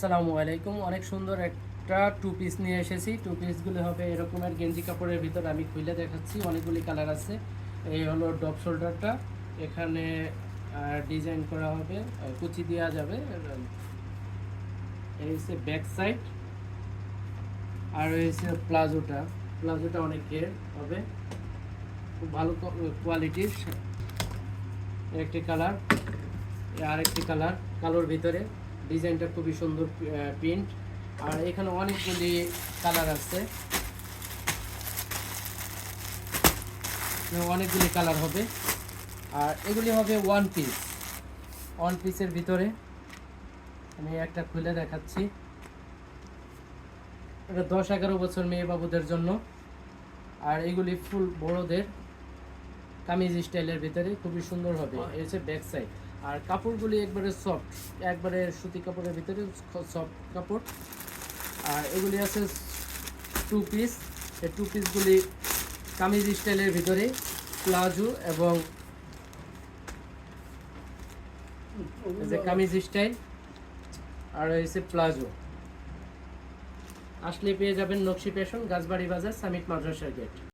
আসসালামু আলাইকুম। অনেক সুন্দর একটা টু পিস নিয়ে এসেছি। টু পিসগুলো হবে এরকমের গেঞ্জি কাপড়ের ভিতর। আমি খুলে দেখাচ্ছি, অনেকগুলি কালার আছে। এই হলো ডপ শোল্ডারটা, এখানে ডিজাইন করা হবে, কুচি দেওয়া যাবে। এই হচ্ছে ব্যাক সাইড, আর হচ্ছে প্লাজোটা। প্লাজোটা অনেক ঘের হবে, খুব ভালো কোয়ালিটির। একটি কালার, আরেকটি কালার কালোর ভিতরে, ডিজাইনটা খুবই সুন্দর, প্রিন্ট। আর এখানে অনেকগুলি কালার আছে, অনেকগুলি কালার হবে। আর এগুলি হবে ওয়ান পিস, ওয়ান পিসের ভিতরে। আমি একটা খুলে দেখাচ্ছি। এটা 10-11 বছর মেয়ে বাবুদের জন্য। আর এগুলি ফুল বড়দের কামিজ স্টাইলের ভিতরে খুবই সুন্দর হবে। এই হচ্ছে ব্যাক সাইড। আর কাপড়গুলি একবারে সফট, একবারে সুতি কাপড়ের ভিতরে সফট কাপড়। আর এগুলি আছে টু পিস। এই টু পিসগুলি কামিজ স্টাইলের ভিতরে, প্লাজো এবং যে কামিজ স্টাইল, আর হচ্ছে প্লাজো। আসলে পেয়ে যাবেন নকশি ফ্যাশন, গাছবাড়ি বাজার, সামিট মাদ্রাসা গেট।